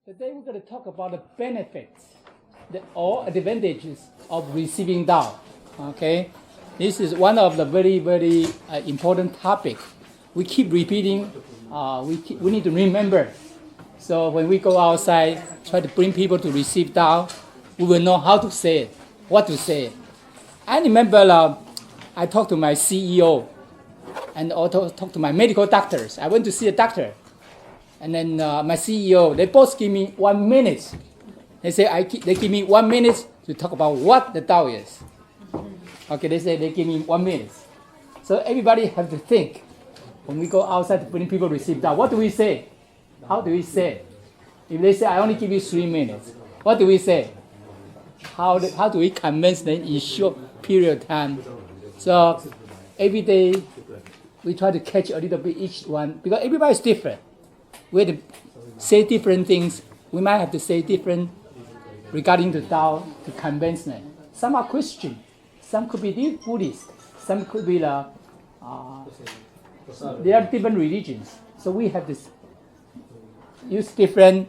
Today we're going to talk about the benefits or advantages of receiving Dao. Okay, this is one of the very, very important topic. We keep repeating. We need to remember. So when we go outside, try to bring people to receive Dao, we will know how to say it, what to say. I remember I talked to my CEO and also talked to my medical doctors. I went to see a doctor. And then my CEO, they both give me 1 minute. They say they give me 1 minute to talk about what the Tao is. Okay, they say they give me 1 minute. So everybody have to think. When we go outside to bring people to receive Tao, what do we say? How do we say? If they say, I only give you 3 minutes, what do we say? How do we convince them in short period of time? So every day we try to catch a little bit each one because everybody is different. We have to say different things. We might have to say different regarding the Tao to convince them. Some are Christian, some could be Buddhist, some could be there are different religions. So we have to use different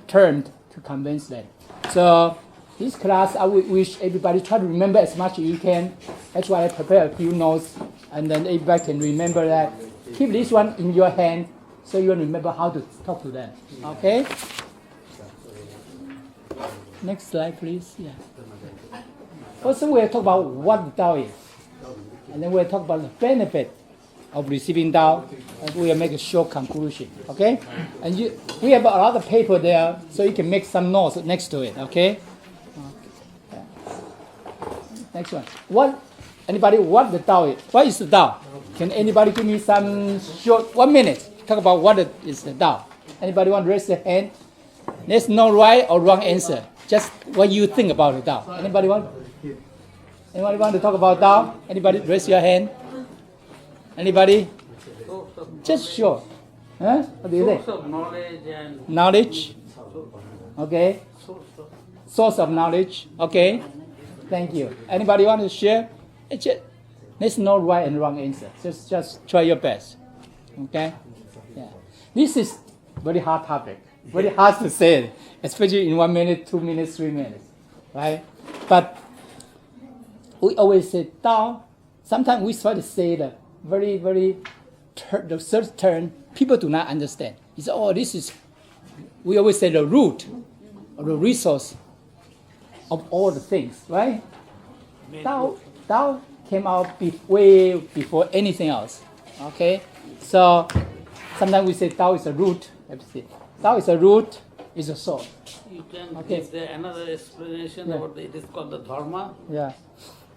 terms to convince them. So this class, I would wish everybody try to remember as much as you can. That's why I prepare a few notes, and then everybody can remember that. Keep this one in your hand, so you remember how to talk to them. Okay? Next slide, please. Yeah. Also, we'll talk about what the Dao is. And then we'll talk about the benefit of receiving Dao. And we'll make a short conclusion. Okay? And we have a lot of paper there, so you can make some notes next to it. Okay? Next one. Anybody, what the Dao is? What is the Dao? Can anybody give me some short 1 minute? Talk about what is the Dao. Anybody want to raise their hand? There's no right or wrong answer. Just what you think about the Dao. Anybody want to talk about Dao? Anybody raise your hand? Anybody? Just short. Huh? What do you think? Source of knowledge and knowledge. Okay. Source of knowledge. Okay. Thank you. Anybody want to share? There's no right and wrong answer. Just try your best. Okay. Yeah. This is very hard topic. Very hard to say it, especially in 1 minute, 2 minutes, 3 minutes, right? But we always say Dao. Sometimes we try to say the very, very the third term. People do not understand. It's this is. We always say the root or the resource of all the things, right? Dao came out way before anything else. Okay, so sometimes we say Dao is a root. Dao is a root, is a source. you can Okay. give the another explanation Yeah. about it is called the dharma. Yeah,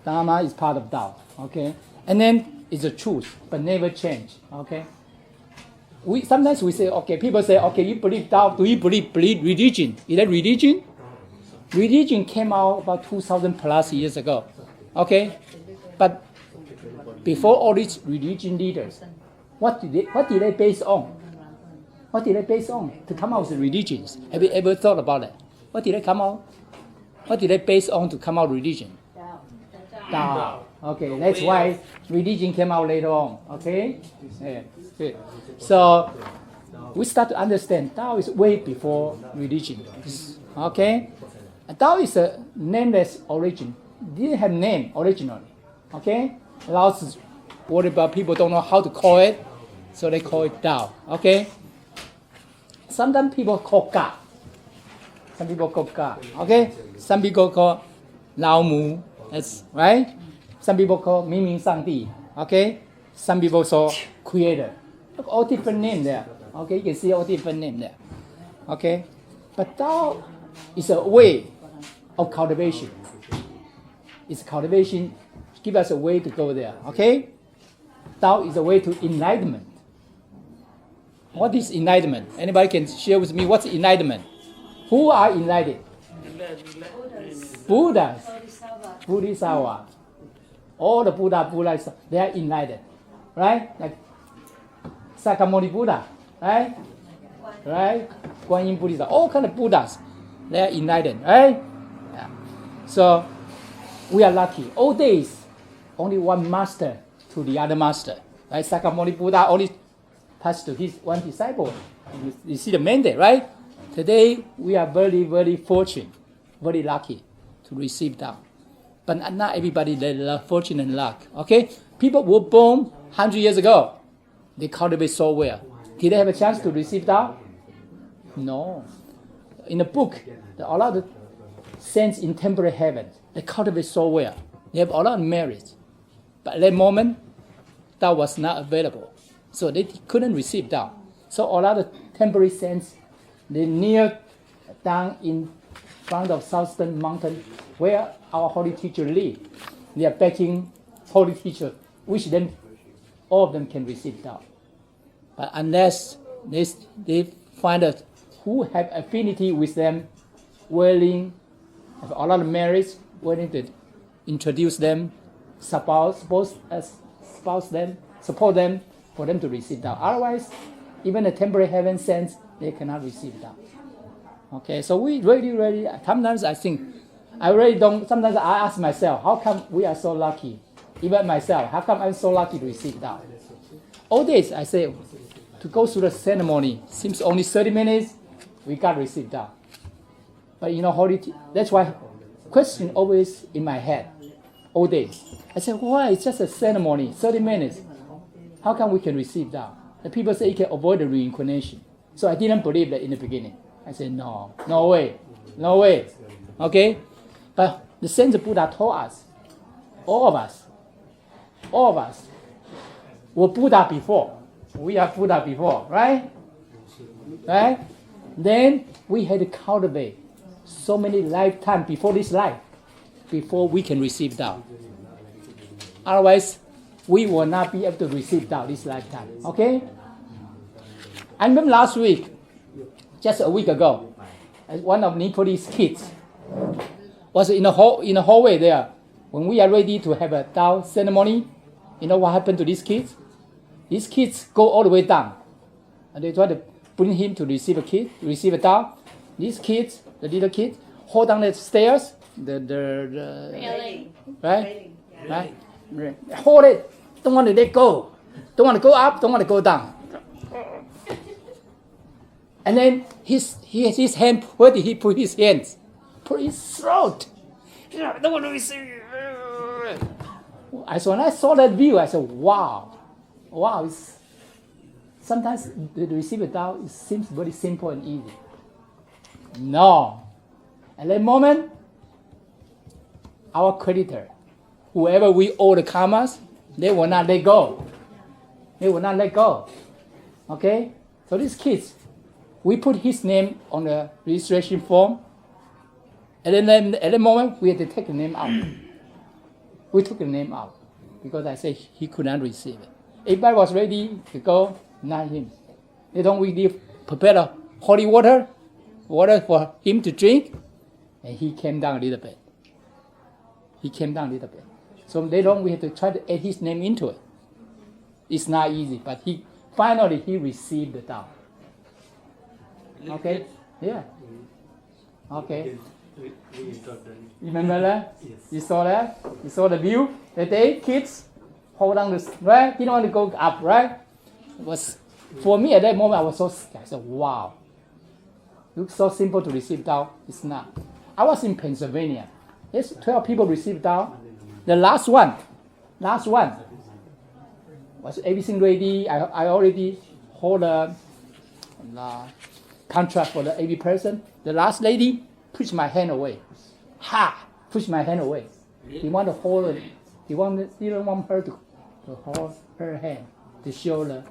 Dharma is part of Dao. Okay, and then it's a truth, but never change. Okay. Sometimes we say, okay, people say, okay, you believe Dao, do you believe religion? Is that religion? Religion came out about 2,000 plus years ago. Okay, but before all these religion leaders, what did they base on? What did they base on to come out with religions? Have you ever thought about it? What did they come out? What did they base on to come out religion? Dao. Okay, that's why religion came out later on. Okay, yeah, good. So we start to understand Dao is way before religion. Okay, Dao is a nameless origin. Didn't have name originally. Okay, Laos is worried about people don't know how to call it, so they call it Dao. Okay. Sometimes people call God. Some people call God. Okay. Some people call Lao Mu. That's right. Some people call Ming Sangdi. Okay. Some people call Creator. Look, all different names there. Okay. You can see all different names there. Okay. But Dao is a way of cultivation. It's cultivation. Give us a way to go there. Okay. Dao is a way to enlightenment. What is enlightenment? Anybody can share with me what's enlightenment? Who are enlightened? Buddhas. Bodhisattva. All the Buddhas, they are enlightened. Right? Like Sakyamuni Buddha. Right? Right? Guan Yin Buddha. All kind of Buddhas. They are enlightened. Right? Yeah. So we are lucky. All days, only one master to the other master. Right? Sakyamuni Buddha only passed to his one disciple. You see the mandate, right? Today, we are very, very fortunate, very lucky to receive Tao. But not everybody is fortunate and luck. Okay? People were born 100 years ago. They cultivate so well. Did they have a chance to receive Tao? No. In the book, there are a lot of saints in temporary heaven. They cultivate so well. They have a lot of merits. But at that moment, Tao was not available. So they couldn't receive Tao. So a lot of temporary saints, they kneel down in front of Southern Mountain where our holy teacher live. They are begging holy teacher, which then all of them can receive Tao. But unless they find out who have affinity with them, willing, have a lot of merits, willing to introduce them, support them, support them, for them to receive Tao. Otherwise, even the temporary heaven saints, they cannot receive Tao. Okay, so we really, sometimes I think, I really don't, sometimes I ask myself, how come we are so lucky? Even myself, how come I'm so lucky to receive Tao? All days, I say, to go through the ceremony, seems only 30 minutes, we got to receive Tao. But that's why question always in my head, all day. I said, why? It's just a ceremony, 30 minutes. How come we can receive Tao? The people say you can avoid the reincarnation. So I didn't believe that in the beginning. I said, no way. Okay? But the saint Buddha told us, all of us were Buddha before. We are Buddha before, right? Then we had to cultivate so many lifetimes before this life, before we can receive Tao. Otherwise, we will not be able to receive Tao this lifetime. Okay? I remember last week, just a week ago, one of Nepalese kids was in the hallway there. When we are ready to have a Tao ceremony, you know what happened to these kids? These kids go all the way down, and they try to bring him to receive a Tao. These kids, the little kids, hold down the stairs, the Railing. right? Hold it. Don't want to let go. Don't want to go up. Don't want to go down. And then his hand. Where did he put his hands? Put his throat. Don't want to receive. When I saw that view, I said, "Wow." Sometimes the receive a Tao seems very simple and easy. No. At that moment, our creditor, whoever we owe the karmas, they will not let go. Okay? So these kids, we put his name on the registration form. And then at the moment, we had to take the name out. We took the name out because I said he could not receive it. Everybody was ready to go, not him. Then we prepared a holy water for him to drink, and he came down a little bit. So later on, we had to try to add his name into it. It's not easy, but finally he received the Tao. Okay? Yeah. Okay. Remember that? Yes. You saw that? You saw the view? That day, kids hold on the right? Didn't want to go up, right? It was, for me at that moment, I was so scared. I said, wow. Looks so simple to receive Tao. It's not. I was in Pennsylvania. Yes, 12 people received Tao. The last one was everything ready. I already hold a contract for every person. The last lady pushed my hand away. Pushed my hand away. He wanted to hold it. He didn't want her to hold her hand to show the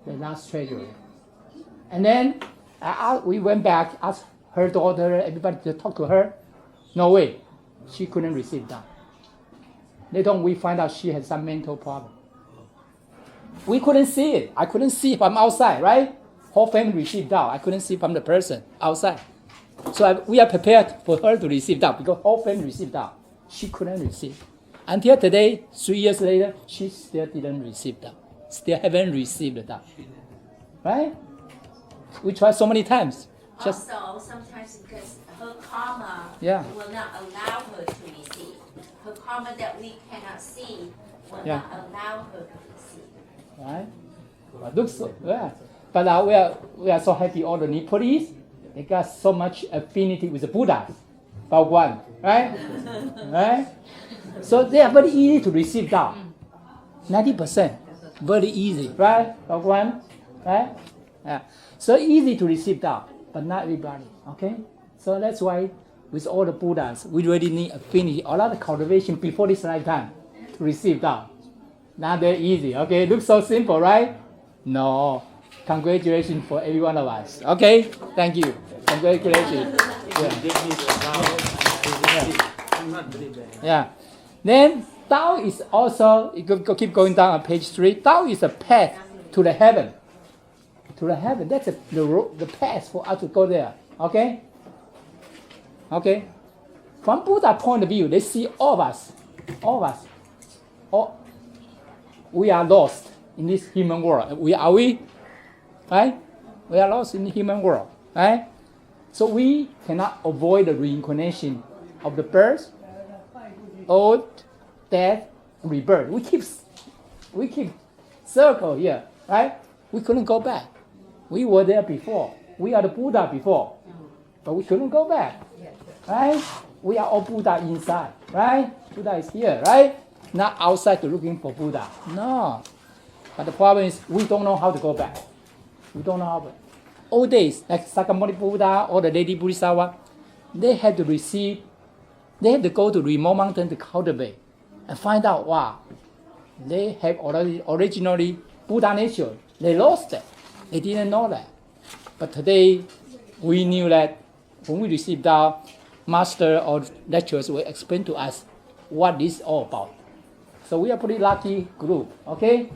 last treasury. And then we went back, asked her daughter, everybody to talk to her. No way. She couldn't receive that. Later on, we find out she had some mental problem. We couldn't see it. I couldn't see from outside, right? Whole family received Tao. I couldn't see from the person outside. So we are prepared for her to receive Tao because whole family received Tao. She couldn't receive. Until today, 3 years later, she still didn't receive Tao. Still haven't received the Tao. Right? We tried so many times. Also, sometimes because her karma will not allow her to receive. Her karma that we cannot see will not allow her to receive. Right? But looks so, yeah. But now we are so happy. All the Nepalese, they got so much affinity with the Buddha, Bhagwan, right? Right? So they are very easy to receive Dao. 90%, very easy, right? Bhagwan, right? Yeah. So easy to receive Dao, but not everybody, okay? So that's why with all the Buddhas, we really need affinity, a lot of cultivation before this lifetime to receive Dao. Not that easy, okay? Looks so simple, right? No. Congratulations for every one of us. Okay? Thank you. Congratulations. I'm not very bad. Yeah. Then Tao is also, you keep going down on page 3. Tao is a path to the heaven. To the heaven. That's the path for us to go there. Okay? Okay? From Buddha's point of view, they see all of us. We are lost in this human world. Are we? Right? We are lost in the human world. Right? So we cannot avoid the reincarnation of the birth, old, death, rebirth. We keep circle here, right? We couldn't go back. We were there before. We are the Buddha before, but we couldn't go back, right? We are all Buddha inside, right? Buddha is here, right? Not outside to looking for Buddha. No. But the problem is we don't know how to go back. We don't know how to. Old days, like Sakyamuni Buddha or the Lady Bodhisattva, they had to go to remote mountain to cultivate and find out, wow, they have already originally Buddha nature. They lost it. They didn't know that. But today, we knew that when we received our master or lecturers will explain to us what this is all about. So we are pretty lucky group, okay?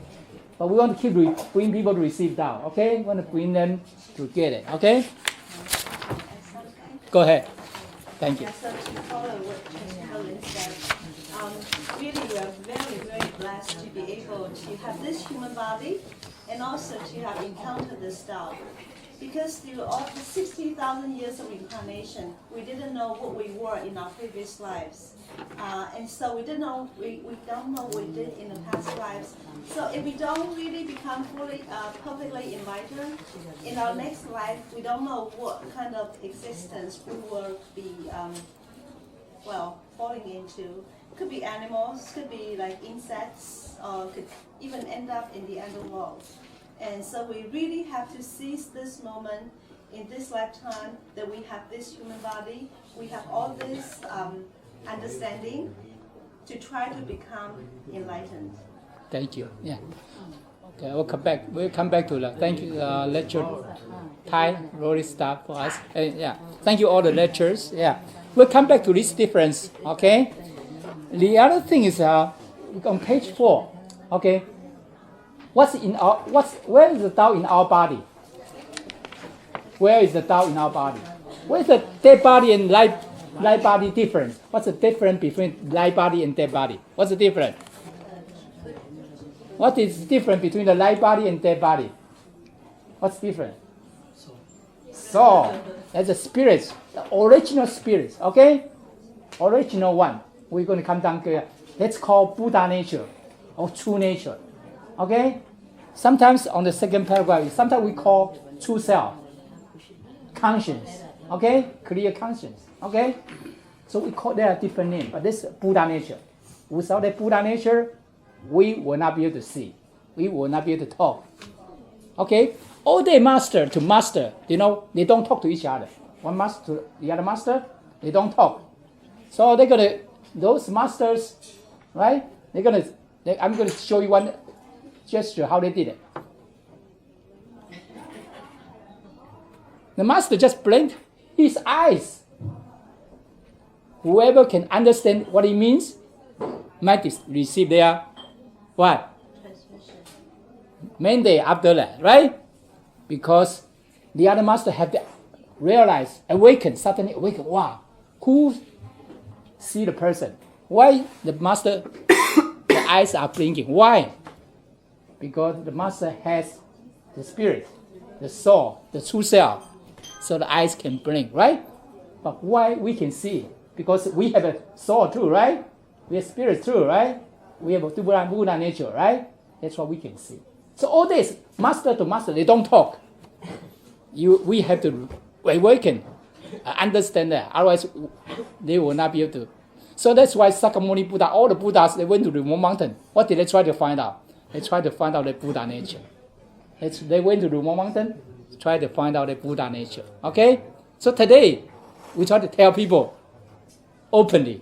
But we want to keep bring people to receive Dao, okay? We want to bring them to get it, okay? Go ahead. Thank you. Yeah, so to follow what Helen said, really we are very, very blessed to be able to have this human body and also to have encountered this Tao. Because through all the 60,000 years of incarnation, we didn't know what we were in our previous lives. And so we don't know what we did in the past lives. So if we don't really become fully, perfectly enlightened, in our next life, we don't know what kind of existence we will be, falling into. Could be animals, could be like insects, or could even end up in the underworld. And so we really have to seize this moment in this lifetime that we have this human body, we have all this understanding to try to become enlightened. Thank you. Yeah. Okay, we'll come back. We'll come back to that. Thank you, lecture. Thai really stuff for us. Yeah. Thank you all the lectures. Yeah. We'll come back to this difference. Okay. The other thing is on page 4. Okay. Where is the Tao in our body? Where is the Tao in our body? Where is the dead body and live body difference? What's the difference between live body and dead body? What's the difference? What is different between the live body and dead body? What's different? Soul. That's the spirits, the original spirits. Okay, original one. We're going to come down here. That's called Buddha nature or true nature. Okay? Sometimes on the second paragraph, sometimes we call true self. Conscience. Okay? Clear conscience. Okay? So we call that a different name, but this is Buddha nature. Without that Buddha nature, we will not be able to see. We will not be able to talk. Okay? All day master to master, they don't talk to each other. One master to the other master, they don't talk. So those masters, right? I'm gonna show you one gesture how they did it. The master just blinked his eyes. Whoever can understand what it means might receive their what? Mandate after that, right? Because the other master have to realize, suddenly awaken. Wow, who see the person? Why the master? The eyes are blinking. Why? Because the master has the spirit, the soul, the true self. So the eyes can blink, right? But why we can see? Because we have a soul too, right? We have spirit too, right? We have a Buddha nature, right? That's what we can see. So all this, master to master, they don't talk. We have to awaken, understand that. Otherwise, they will not be able to. So that's why Sakyamuni Buddha, all the Buddhas, they went to the remote mountain. What did they try to find out? They tried to find out the Buddha nature. They went to the remote mountain, try to find out the Buddha nature. Okay? So today, we try to tell people openly,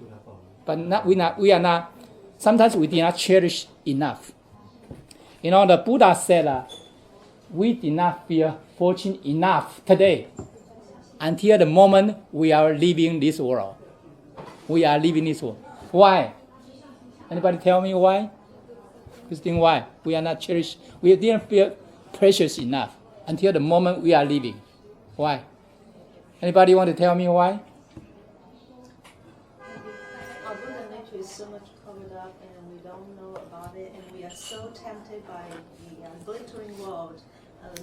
but we are not, sometimes we did not cherish enough. You know, the Buddha said, we did not feel fortunate enough today until the moment we are leaving this world. We are leaving this world. Why? Anybody tell me why? Christine, why? We are not cherished. We didn't feel precious enough until the moment we are leaving. Why? Anybody want to tell me why? Our Buddha nature is so much covered up and we don't know about it, and we are so tempted by the glittering world,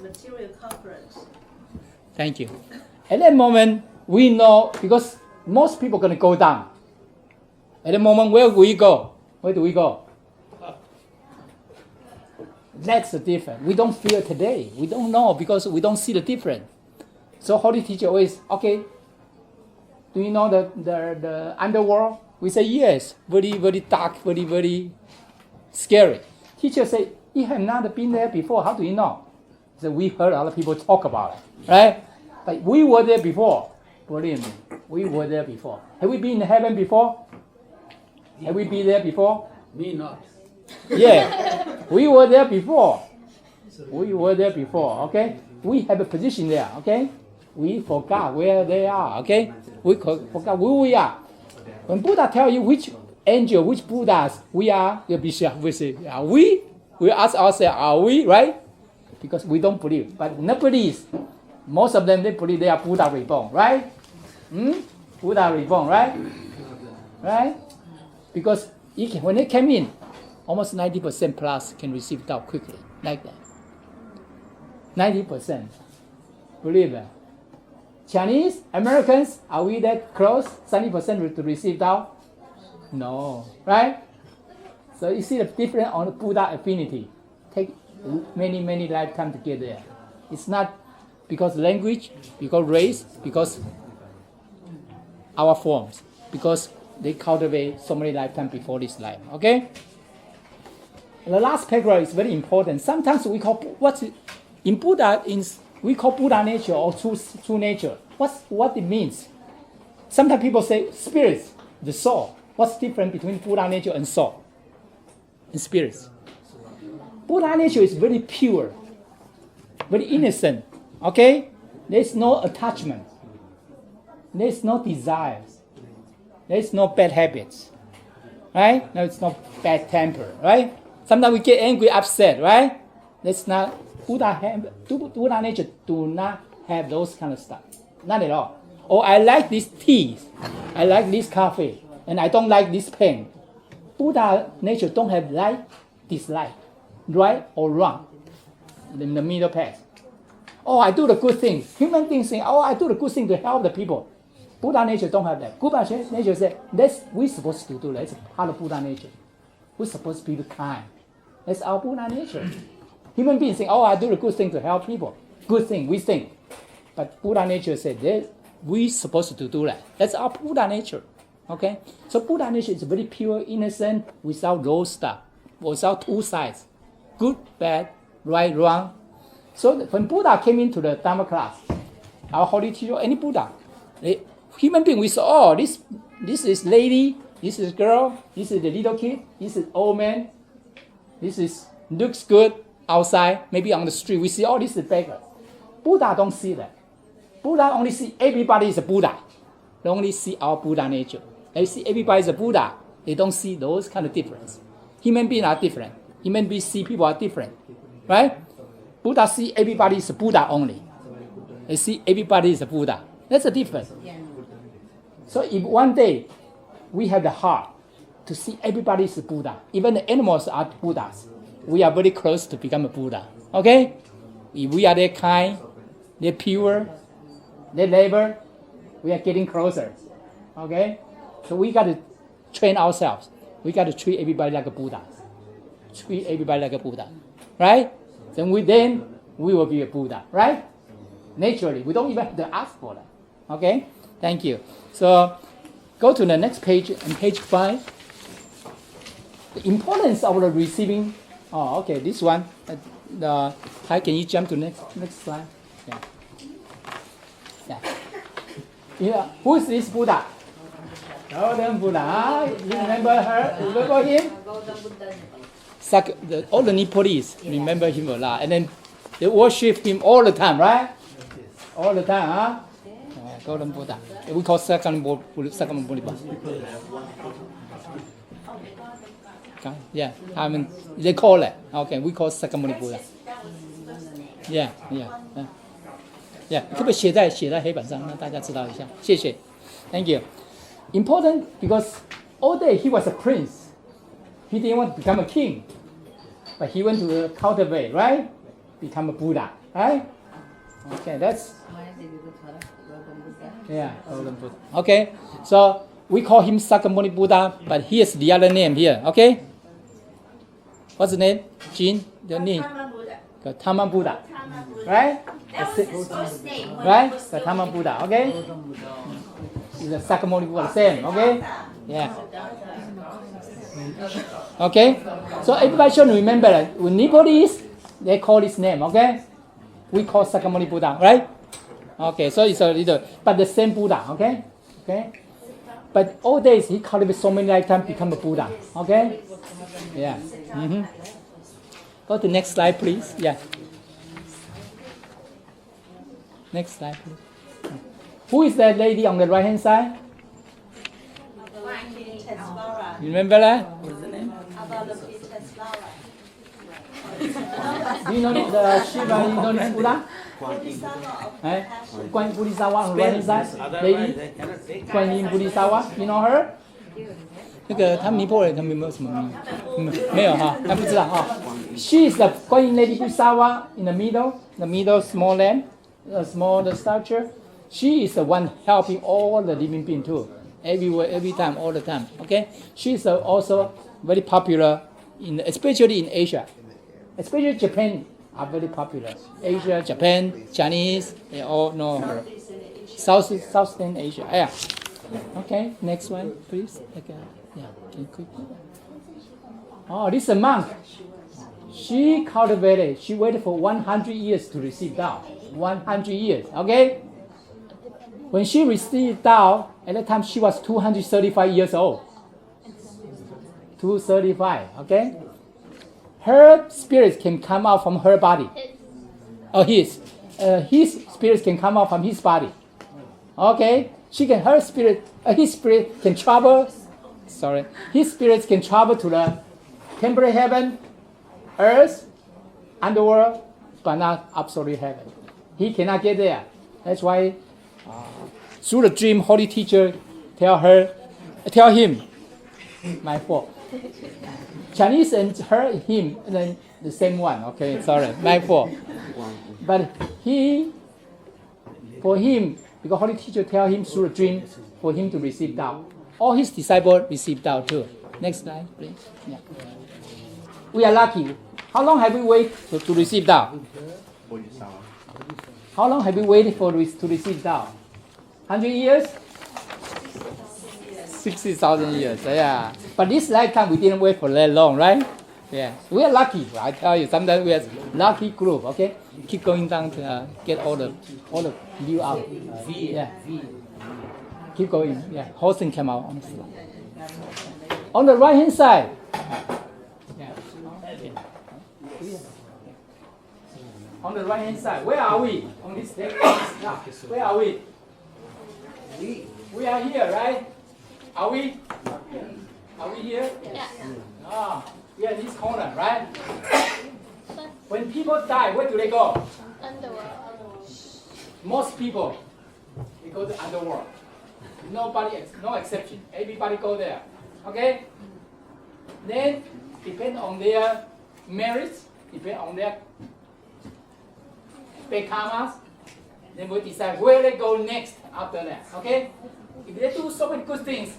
material comforts. Thank you. At that moment, we know, because most people are going to go down. At the moment, where do we go? Where do we go? That's the difference. We don't feel today. We don't know because we don't see the difference. So Holy Teacher always, okay, do you know the underworld? We say yes, very, very dark, very, very scary. Teacher say, you have not been there before, how do you know? So we heard other people talk about it, right? But we were there before. Believe me, we were there before. Have we been in heaven before? Have we been there before? Me not. Yeah, we were there before. We were there before, okay? We have a position there, okay? We forgot where they are, okay? We forgot who we are. When Buddha tell you which angel, which Buddhas we are, you'll be sure we say, are we? We ask ourselves, are we, right? Because we don't believe. But nobody is. Most of them, they believe they are Buddha reborn, right? Buddha reborn, right? Right? Because when they came in, almost 90% plus can receive Dao quickly, like that. 90%. Believe that. Chinese, Americans, are we that close? 70% to receive Dao? No, right? So you see the difference on the Buddha affinity. Take many, many lifetimes to get there. It's not because language, because race, because our forms, because they cultivate so many lifetimes before this life. Okay? The last paragraph is very important. Sometimes we call in Buddha, we call Buddha nature or true nature. What it means? Sometimes people say spirits, the soul. What's different between Buddha nature and soul? And spirits. Buddha nature is very pure, very innocent. Okay? There's no attachment. There's no desires. There's no bad habits. Right? There's no bad temper. Right? Sometimes we get angry, upset. Right? That's not Buddha nature. Do not have those kind of stuff. Not at all. Or I like this tea. I like this coffee. And I don't like this pen. Buddha nature don't have like, dislike. Right or wrong. In the middle path. Oh, I do the good thing. Human beings think, oh, I do the good thing to help the people. Buddha nature don't have that. Buddha nature says, we're supposed to do that. It's part of Buddha nature. We're supposed to be kind. That's our Buddha nature. Human beings think, oh, I do the good thing to help people. Good thing, we think. But Buddha nature said, we're supposed to do that. That's our Buddha nature. Okay? So Buddha nature is very pure, innocent, without those stuff. Without two sides. Good, bad, right, wrong. So when Buddha came into the Dharma class, our holy teacher, any Buddha, human being, we saw, oh, this is lady, this is girl, this is the little kid, this is old man, this is looks good outside, maybe on the street. We see, oh, this is beggar. Buddha don't see that. Buddha only see everybody is a Buddha. They only see our Buddha nature. They see everybody is a Buddha. They don't see those kind of difference. Human beings are different. Human beings see people are different. Right? Buddha see everybody is a Buddha only. They see everybody is a Buddha. That's the difference. Yeah. So if one day we have the heart to see everybody is a Buddha, even the animals are Buddhas, we are very close to become a Buddha. Okay? If we are that kind, they're pure, they labor, we are getting closer. Okay? So we got to train ourselves. We got to treat everybody like a Buddha. Treat everybody like a Buddha. Right? Then we will be a Buddha. Right? naturally. We don't even have to ask for that. Okay? Thank you. So go to the next page, on page 5. The importance of the receiving. Oh, okay, this one. Hi, can you jump to next slide? Yeah. Yeah. Yeah. Who is this Buddha? Golden Buddha. You remember her? Remember him? All the Nepalese remember him a lot. And then they worship him all the time, right? All the time, huh? Golden Buddha. We call Sakyamuni Buddha. Yeah, I mean, they call it. Okay, we call Sakyamuni Buddha. Yeah. 可不可以写在黑板上，让大家知道一下？谢谢 ，Thank you. Important because all day he was a prince. He didn't want to become a king, but he went to cultivate, right? Become a Buddha, right? Okay, that's golden Buddha. Okay, so we call him Sakyamuni Buddha, but here's the other name here. Okay, what's the name? Jean, the name. Gautama Buddha, right? That was his first name. Right? Gautama Buddha, okay? Is a Sakyamuni Buddha, same, okay? Yeah. Okay? So everybody should remember that when Nepalese, they call his name, okay? We call Sakyamuni Buddha, right? Okay, so it's a little, but the same Buddha, okay? Okay? But all days he cultivated so many lifetimes become a Buddha, okay? Yeah. Mm-hmm. Go to next slide, please. Yeah. Next slide, please. Who is that lady on the right-hand side? You remember that? What's the name? Do you know the Shiva? You know this Buddha? Guan Yin Bodhisattva on the right-hand side. Lady? Guan Yin Bodhisattva. You know her? 那个他们尼泊尔他们有没有什么名？没有哈，还不知道哈。She is the Guan Yin Lady Bodhisattva in the middle small lamb, small stature. She is the one helping all the living beings too, everywhere, every time, all the time. Okay, she is also very popular especially in Asia, especially Japan are very popular. Asia, Japan, Chinese, they all know her. Southeastern Asia. Yeah. Okay, next one, please. Okay. Yeah, can you quickly? Oh, this is a monk. She waited for 100 years to receive Dao. 100 years, okay? When she received Dao, at that time she was 235 years old. 235, okay? Her spirits can come out from her body. Oh, his spirits can come out from his body. Okay? His spirit can travel. Sorry, his spirits can travel to the temporary heaven, earth, underworld, but not absolute heaven. He cannot get there. That's why, through the dream, holy teacher tell him, my fault. Chinese and him, and then the same one. Okay, sorry, my fault. But for him, because holy teacher tell him through the dream, for him to receive Dao. All his disciples received Dao too. Next slide, please. Yeah. We are lucky. How long have we waited to receive Dao? How long have we waited to receive Dao? 100 years? 60,000 years. Yeah. But this lifetime we didn't wait for that long, right? Yeah. We are lucky. I tell you, sometimes we are lucky group. Okay. Keep going down to get all the view out. Yeah. Keep going. Yeah, whole thing came out on the slide. On the right hand side. Yeah. On the right hand side. Where are we? On this deck. Where are we? We are here, right? Are we? Are we here? Yeah. We are in this corner, right? When people die, where do they go? Underworld. Most people, they go to underworld. Nobody, no exception. Everybody go there. Okay? Then, depend on their merits, depend on their bad karmas, then we decide where they go next after that. Okay? If they do so many good things,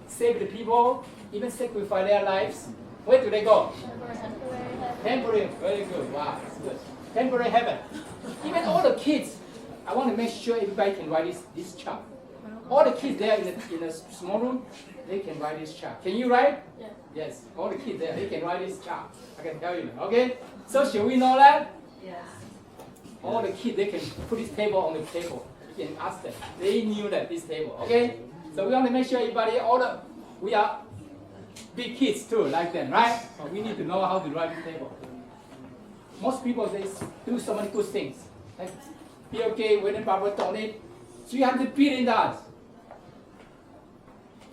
save the people, even sacrifice their lives, where do they go? Temporary. Very good. Wow, that's good. Temporary heaven. Even all the kids I want to make sure everybody can write this chart. All the kids there in the small room, they can write this chart. Can you write? Yeah. Yes, all the kids there, they can write this chart. I can tell you. Okay? So should we know that? Yes. All the kids, they can put this table on the table. You can ask them. They knew that this table. Okay? So we want to make sure everybody, we are big kids too, like them, right? So we need to know how to write the table. Most people, they do so many good things. Like Bill Gates, William Buffett donate $300 billion.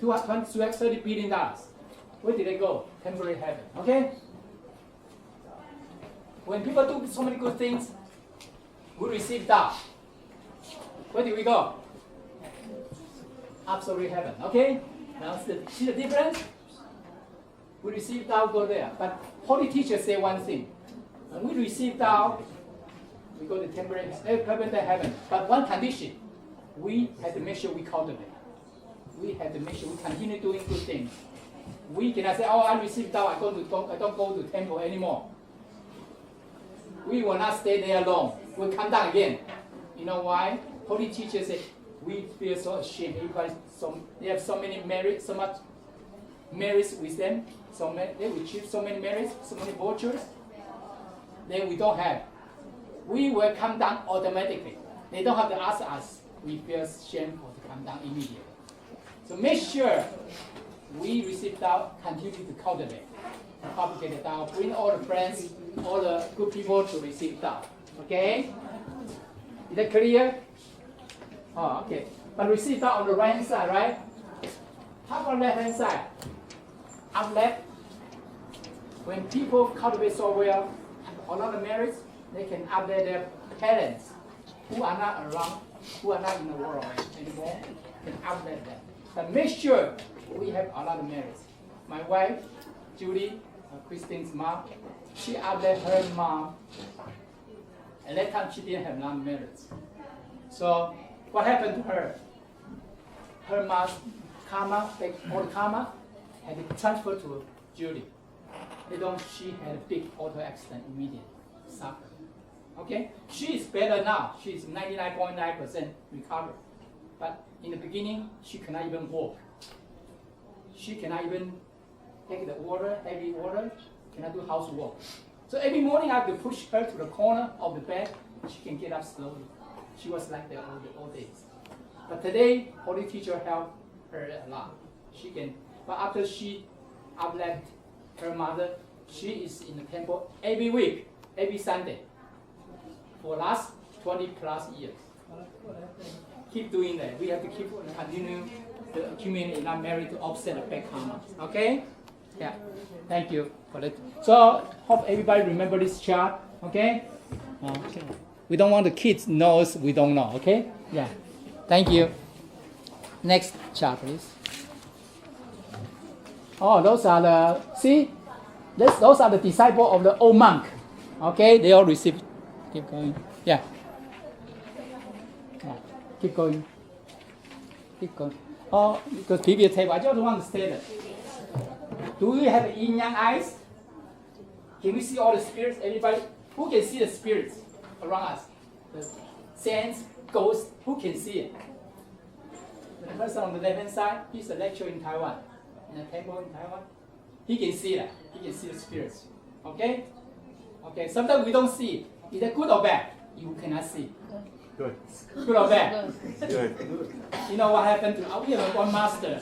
$230 billion. Where did they go? Temporary heaven. Okay? When people do so many good things, we receive Dao. Where do we go? Absolute heaven. Okay? Now see the difference? We receive Dao, go there. But Holy Teacher say one thing. When we receive Dao, we go to temporary heaven. But one condition, we have to make sure we cultivate. We have to make sure we continue doing good things. We cannot say, oh, I received Dao, I don't go to temple anymore. We will not stay there long. We'll come down again. You know why? Holy Teacher said, we feel so ashamed. They have so many merits, so much merits with them. They achieve so many merits, so many virtues. Then we don't have. We will come down automatically. They don't have to ask us. We feel shameful to come down immediately. So make sure we receive Dao, continue to cultivate, propagate the Dao, bring all the friends, all the good people to receive Dao. Okay? Is that clear? Oh, okay. But receive Dao on the right hand side, right? How about left hand side? Up left. When people cultivate so well, have a lot of merits, they can update their parents who are not around, who are not in the world anymore, can update them. But make sure we have a lot of merits. My wife, Julie, Christine's mom, she updated her mom. At that time, she didn't have enough merits. So what happened to her? Her mom's karma, all the karma, had to transfer to Julie. She had a big auto accident immediately, suffered. Okay? She is better now. She is 99.9% recovered. But in the beginning, she cannot even walk. She cannot even take the water, heavy water, cannot do housework. So every morning I have to push her to the corner of the bed. She can get up slowly. She was like that all days. But today, Holy Teacher helped her a lot. She can, but after she left her mother, she is in the temple every week, every Sunday, for the last 20 plus years. Keep doing that. We have to keep continue to accumulate enough merit to offset the bad karma. Okay? Yeah. Thank you for that. So hope everybody remember this chart. Okay? We don't want the kids knows we don't know. Okay? Yeah. Thank you. Next chart, please. Oh, those are those are the disciples of the old monk. Okay? They all received. Keep going. Yeah. Keep going. Keep going. Oh, because previous table, I just want to say that. Do we have yin yang eyes? Can we see all the spirits? Everybody, who can see the spirits around us? The saints, ghosts, who can see it? The person on the left hand side, he's a lecturer in Taiwan, in a temple in Taiwan. He can see that. He can see the spirits. Okay? Okay. Sometimes we don't see it. Is that good or bad? You cannot see. Good. Good or bad? Good. You know what happened to we have one master,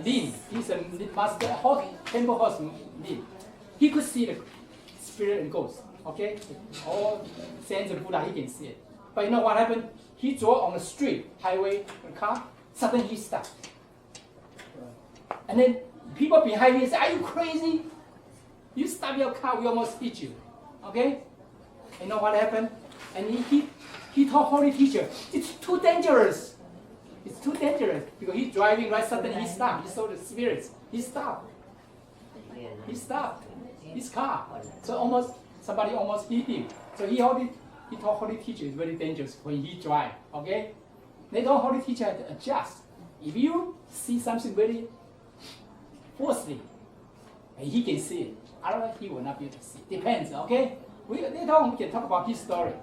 Lin. He's a master, temple host Lin. He could see the spirit and ghost. Okay? All saints and Buddha, he can see it. But you know what happened? He drove on the street, highway, a car, suddenly he stopped. And then people behind me say, "Are you crazy? You stop your car, we almost hit you." Okay? You know what happened? And he told Holy Teacher, "It's too dangerous. It's too dangerous." Because he's driving right, suddenly he stopped. He saw the spirits. He stopped. He stopped his car. So somebody almost hit him. So he told Holy Teacher it's very dangerous when he drive. Okay? They told Holy Teacher to adjust. If you see something very forcefully, and he can see it. Otherwise, he will not be able to see. Depends. Okay? Later on, we can talk about his story.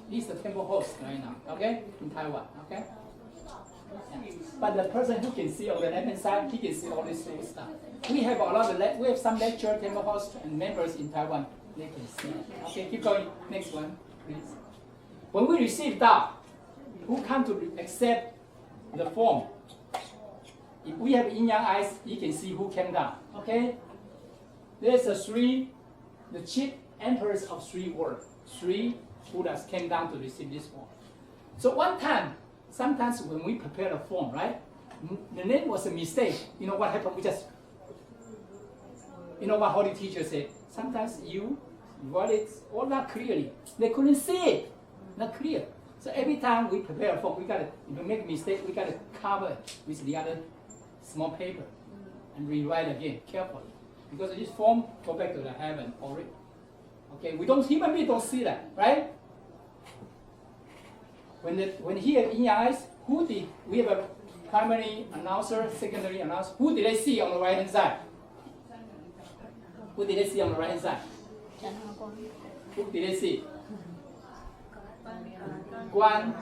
He's the temple host right now, okay, in Taiwan, okay. Yeah. But the person who can see on the left-hand side, he can see all this stuff. We have a lot of we have some lecture temple hosts and members in Taiwan. They can see. Okay, keep going. Next one, please. When we receive Dao, who come to accept the form? If we have yin-yang eyes, you can see who came down. Okay. There's the chief emperors of 3 worlds. 3 Buddhas came down to receive this form. So one time, sometimes when we prepare the form, right, the name was a mistake. You know what happened? You know what Holy Teacher said? Sometimes you write it all not clearly. They couldn't see it, not clear. So every time we prepare a form, if we make a mistake, we gotta cover it with the other small paper and rewrite again carefully. Because this form go back to the heaven already. Okay, human beings don't see that, right? When he had in eyes, we have a primary announcer, secondary announcer. Who did they see on the right hand side? Who did they see on the right hand side? Who did they see? Guan,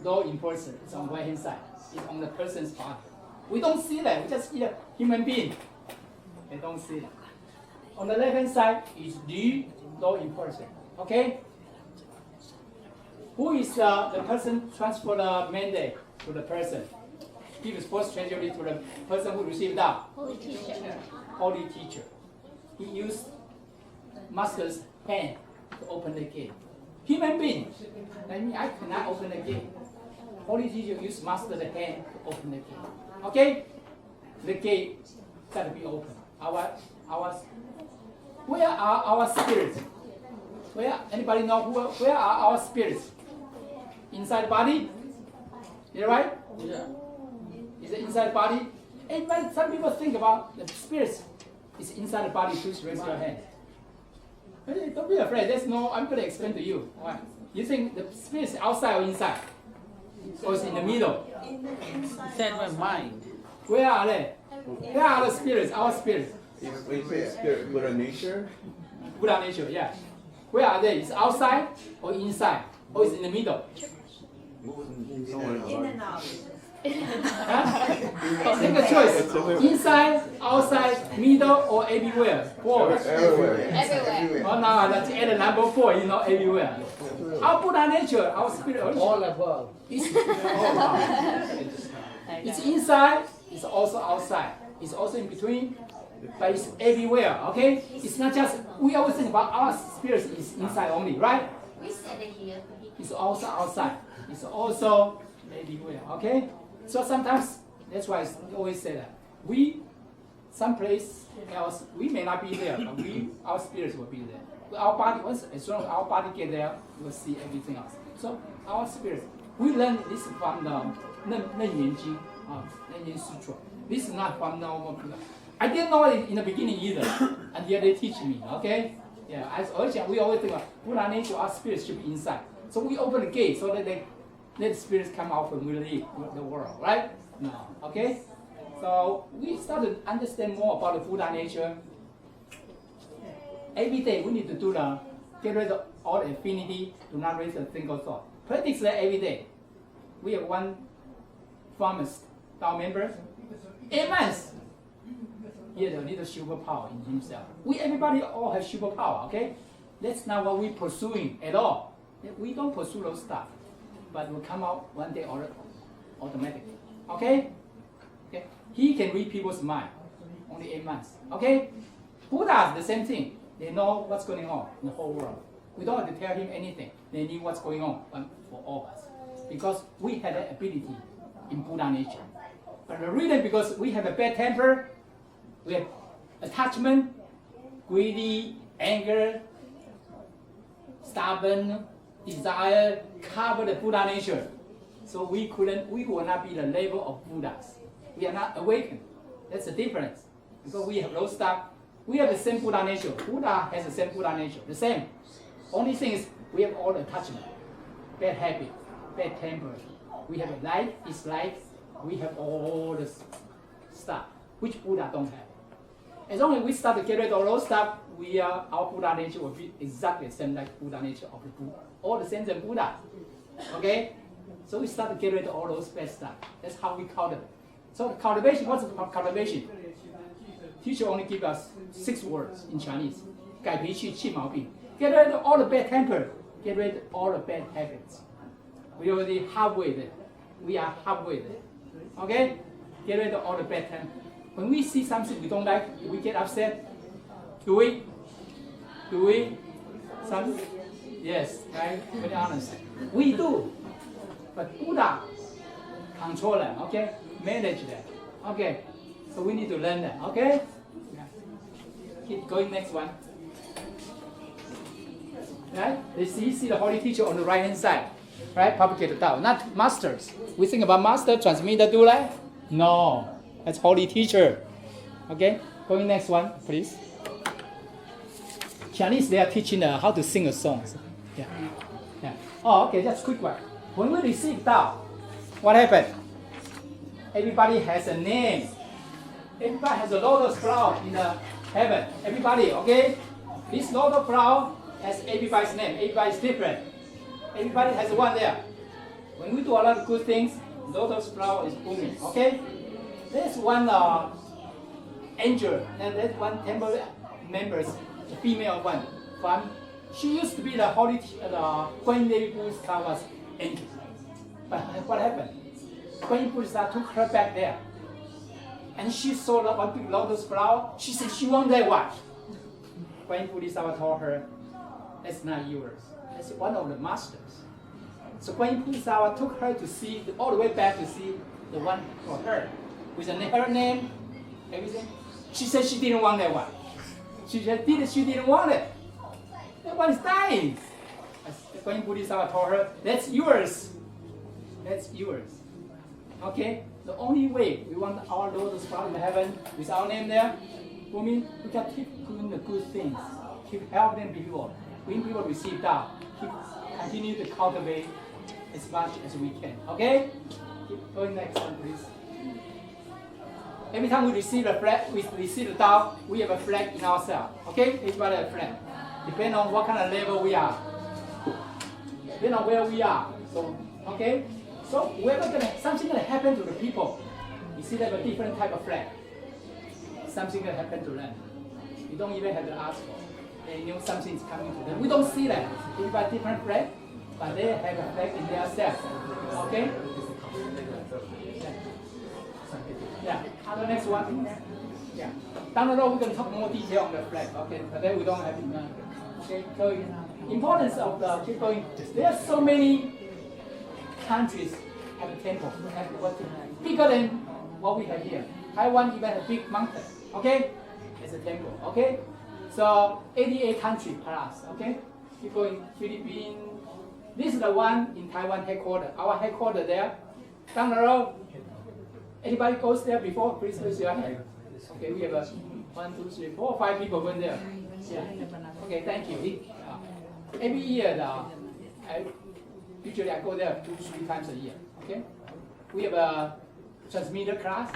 though in person, it's on the right hand side. It's on the person's body. We don't see that. We just see a human being. They don't see that. On the left hand side is Li, though in person. Okay? Who is the person transfer the mandate to the person? He was supposed to transfer it to the person who received Dao. Holy teacher. Holy Teacher. He used master's hand to open the gate. Human being, I cannot open the gate. Holy Teacher used master's hand to open the gate. Okay? The gate got to be open. Where are our spirits? Anybody know where are our spirits? Inside the body? Is that right? Yeah. Is it inside the body? And some people think about the spirits is inside the body. Please raise your hand. Hey, don't be afraid. I'm going to explain to you. Why? You think the spirit is outside or inside? Or is in the middle? Inside my mind. Where are they? Where are the spirits? Our spirits? When you say spirit, Buddha nature? Buddha nature, yeah. Where are they? Is outside or inside? Or is in the middle? In and out. Huh? Take a choice. Inside, outside, middle, or everywhere? 4. Everywhere. Everywhere. Oh, no, let's add a number 4, everywhere. Our Buddha nature, our spirit, All above. It's inside, it's also outside. It's also in between, but it's everywhere, okay? It's not just, we always think about our spirit is inside only, right? We said it here. It's also outside. It's also everywhere, okay? So sometimes, that's why I always say that. Someplace else, we may not be there, but our spirits will be there. Our body, as soon as our body get there, we will see everything else. So our spirits, we learn this from the Nen Jing, This is not from normal Buddha. I didn't know it in the beginning either, and yet they teach me, okay? Yeah, we always think about Buddha nature, our spirits should be inside. So we open the gate so that let the spirits come out when we leave the world, right? No, okay? So we start to understand more about the Buddha nature. Every day we need to get rid of all affinity, do not raise a single thought. Practice that every day. We have one pharmacist, Dao member, 8 months. He has a little superpower in himself. Everybody all have superpower, okay? That's not what we're pursuing at all. We don't pursue those stuff, but it will come out one day automatically, okay? Okay? He can read people's mind, only 8 months, okay? Buddhas, the same thing. They know what's going on in the whole world. We don't have to tell him anything. They knew what's going on for all of us. Because we had that ability in Buddha nature. But the reason because we have a bad temper, we have attachment, greedy, anger, stubborn, desire, cover the Buddha nature. So we will not be the level of Buddhas. We are not awakened. That's the difference. Because we have those stuff. We have the same Buddha nature. Buddha has the same Buddha nature. The same. Only thing is we have all the attachment, bad habit, bad temper. We have a like, dislike. We have all this stuff, which Buddha don't have. As long as we start to get rid of all those stuff, our Buddha nature will be exactly the same like Buddha nature of the Buddha. All the same as Buddha. Okay? So we start to get rid of all those bad stuff. That's how we cultivate. So cultivation, what's cultivation? Teacher only give us 6 words in Chinese. 改脾气, 去毛病. Get rid of all the bad temper. Get rid of all the bad habits. We already halfway there. We are halfway there. Okay? Get rid of all the bad temper. When we see something we don't like, we get upset. Do we? Some? Yes, right? Very honest. We do. But Buddha control them, okay? Manage them. Okay. So we need to learn that, okay? Yeah. Keep going, next one. Right? You see the holy teacher on the right hand side. Right? Propagate the Tao. Not masters. We think about master, transmitter, do that? No. That's holy teacher. Okay? Going next one, please. Chinese, they are teaching how to sing a song. Yeah. Yeah. Oh, okay, just quick one. When we receive Tao, what happened? Everybody has a name. Everybody has a lotus flower in the heaven. Everybody, okay? This lotus flower has everybody's name. Everybody's different. Everybody has one there. When we do a lot of good things, lotus flower is booming, okay? There's one angel, and there's one temple members, the female one. She used to be the holy, Guanyin Devi Buddha's angel. But what happened? Guanyin Buddha took her back there. And she saw that one big lotus flower. She said she wants that one. Guanyin Buddha told her, that's not yours. That's one of the masters. So Guanyin Buddha took her to see, all the way back to see the one for her. With her name, everything. She said she didn't want that one. She said she didn't want it. That one is dying. Guanyin Buddha told her, that's yours. That's yours. Okay? The only way we want our lotus flower in heaven with our name there, we can keep doing the good things. Keep helping people. When people receive Tao, continue to cultivate as much as we can. Okay? Keep going next one, please. Every time we receive a flag, we receive the Tao, we have a flag in ourselves. Okay? Everybody has a flag. Depending on what kind of level we are. Depending on where we are. So, okay? So something gonna happen to the people. You see they have a different type of flag. Something gonna happen to them. You don't even have to ask for. They know something is coming to them. We don't see that. Everybody different flag, but they have a flag in their self. Okay? Yeah. The next one. Yeah. Down the road we're gonna talk more detail on the flag. Okay, but then we don't have enough. Okay. So importance of the keep going. There are so many countries have a temple, bigger than what we have here. Taiwan even has a big mountain, okay? It's a temple, okay? So 88 countries plus, okay? People in Philippines. This is the one in Taiwan headquarters. Our headquarters there. Down the road. Anybody goes there before? Please raise your hand. Okay, we have 1, 2, 3, 4, 5 people going there. Yeah. Okay, thank you. Every year, usually I go there 2-3 times a year. Okay, we have a transmitter class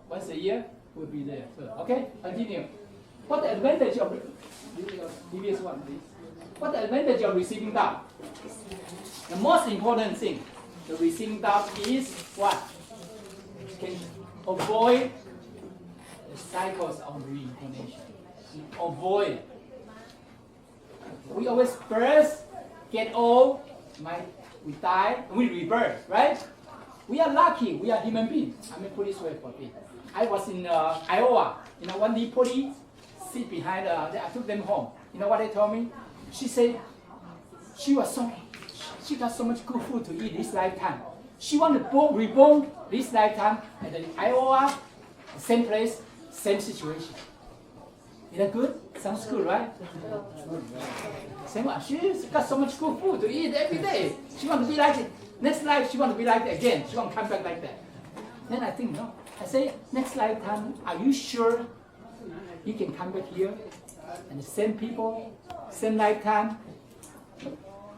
once a year. We'll be there. So, okay, continue. What the advantage of previous one, please? What the advantage of receiving Tao? The most important thing, the receiving Tao is what? Can avoid the cycles of reincarnation. Avoid. We always birth, get old, we die, and we rebirth, right? We are lucky, we are human beings. I mean, police were for me. I was in Iowa, one day police sit behind, I took them home. You know what they told me? She said, she got so much good food to eat this lifetime. She want to reborn this lifetime at Iowa, same place, same situation. Is that good? Sounds good, right? Same one. She's got so much good food to eat every day. She wants to be like it. Next life, she wants to be like it again. She wants to come back like that. Then I think, no. I say, next lifetime, are you sure you can come back here? And the same people, same lifetime,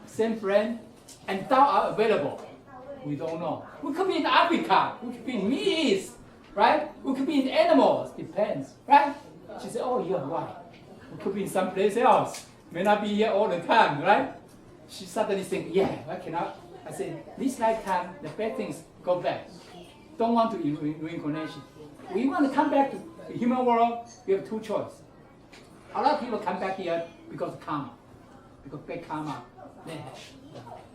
same friend, and Tao are available. We don't know. We could be in Africa. We could be in Middle East, right? We could be in animals. Depends, right? She said, oh, you're right. We could be someplace else. May not be here all the time, right? She suddenly think, yeah, I cannot. I said, this lifetime, the bad things go back. Don't want to reincarnation. We want to come back to the human world. We have two choices. A lot of people come back here because of karma, because bad karma.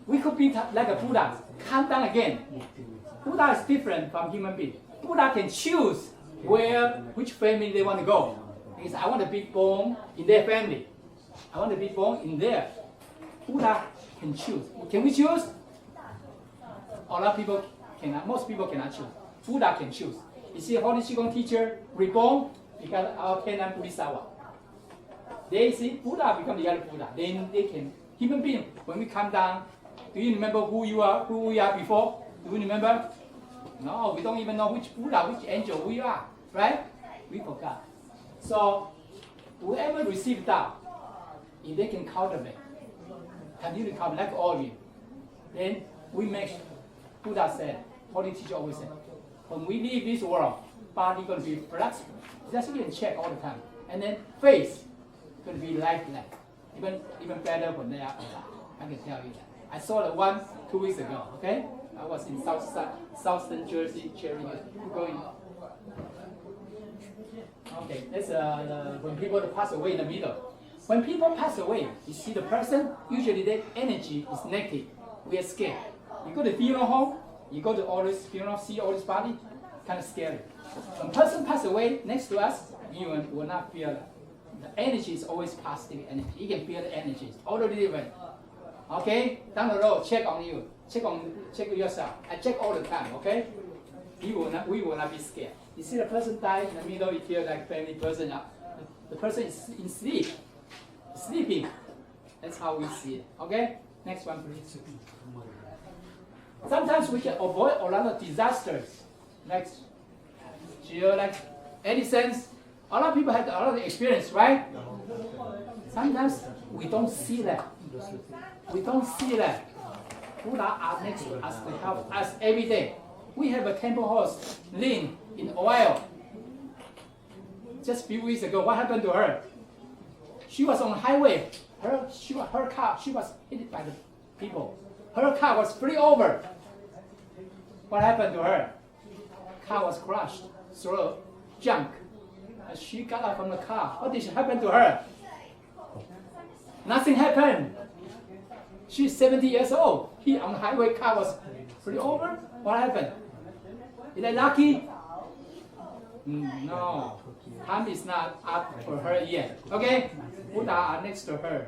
We could be like a Buddha, come down again. Buddha is different from human being. Buddha can choose which family they want to go. He says, I want to be born in their family. I want to be born in there. Buddha can choose. Can we choose? A lot of people cannot. Most people cannot choose. Buddha can choose. You see, Holy Qigong teacher reborn because our Kenan Bodhisattva. They see Buddha become the other Buddha. Then they can. Human being, when we come down, do you remember who we are before? Do you remember? No, we don't even know which Buddha, which angel we are, right? We forgot. So, whoever receives Dao, if they can cultivate, continue to cultivate like all of you, then we make, Buddha said, Holy Teacher always said, when we leave this world, body going to be flexible. Just you can check all the time. And then face going to be lifelike. Even better when they are alive. I can tell you that. I saw the one 2 weeks ago, okay? I was in Southern Jersey, Cherry Hill. Going. Okay, that's when people pass away in the middle. When people pass away, you see the person, usually their energy is negative. We are scared. You go to funeral home, you go to all this funeral, see all this body, kind of scary. When person pass away next to us, you will not feel it. The energy is always positive energy. You can feel the energy. It's totally different. Okay? Down the road, check on you. Check yourself. I check all the time, okay? We will not be scared. You see the person die in the middle, you feel like family person. The person is in sleeping. That's how we see it. Okay? Next one, please. Sometimes we can avoid a lot of disasters. Like Edison's. A lot of people have a lot of experience, right? Sometimes we don't see that. We don't see that. Buddha are next to us to help us every day. We have a temple horse, Lin, in Ohio. Just a few weeks ago, what happened to her? She was on the highway. Her car, she was hit by the people. Her car was flipped over. What happened to her? Car was crushed, through junk. As she got out from the car, what did happen to her? Nothing happened. She's 70 years old. He on the highway, car was flipped over. What happened? Is that lucky? No. Time is not up for her yet. Okay? Buddha are next to her.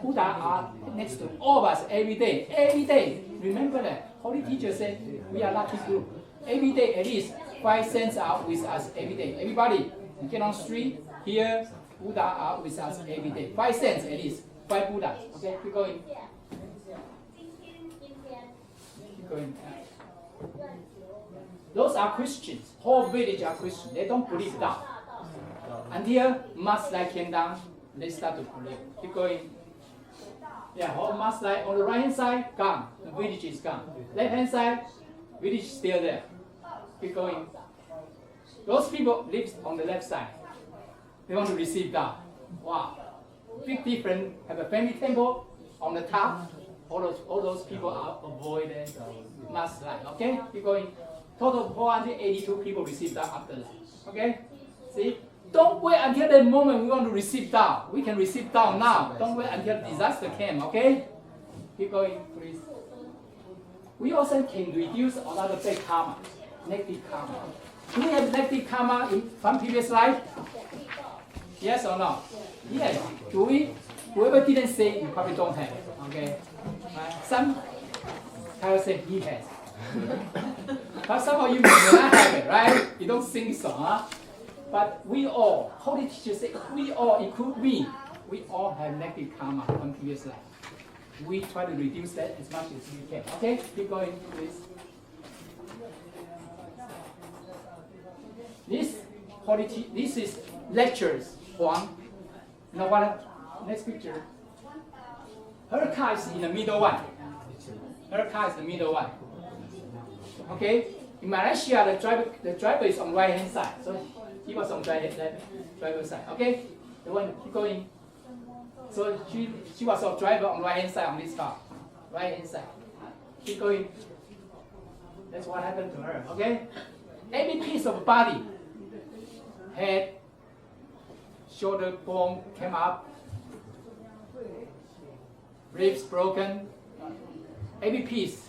Buddha are next to all of us every day. Every day. Remember that. Holy Teacher said we are lucky group. Every day at least 5 cents are with us every day. Everybody, you get on the street, here, Buddha are with us every day. 5 cents at least. 5 Buddhas. Okay? Keep going. Keep going. Those are Christians. Whole village are Christians. They don't believe Dao. Until mass light came down, they start to believe. Keep going. Yeah, whole mass light on the right hand side, gone. The village is gone. Left hand side, village still there. Keep going. Those people live on the left side. They want to receive Dao. Wow. Big difference. Have a family temple on the top. All those people are avoided mass light. Okay? Keep going. Total 482 people received Dao after that. Okay? See? Don't wait until the moment we want to receive Dao. We can receive Dao now. Don't wait until disaster came. Okay? Keep going, please. We also can reduce a lot of bad karma, negative karma. Do we have negative karma from previous life? Yes or no? Yes. Do we? Whoever didn't say, you probably don't have it. Okay? Some will say he has. But some of you may not have it, right? You don't think so, huh? But we all, Holy Teacher said, we all, include me, we all have negative karma from previous life. We try to reduce that as much as we can. Okay? Keep going, please. This is lectures. One. You know what? Next picture. Her car is in the middle one. Her car is the middle one. Okay? In Malaysia, the driver is on right hand side, so he was on driver's side. Okay, the one keep going. So she was a driver on right hand side on this car, right hand side. Keep going. That's what happened to her. Okay, every piece of body, head, shoulder bone came up, ribs broken, every piece.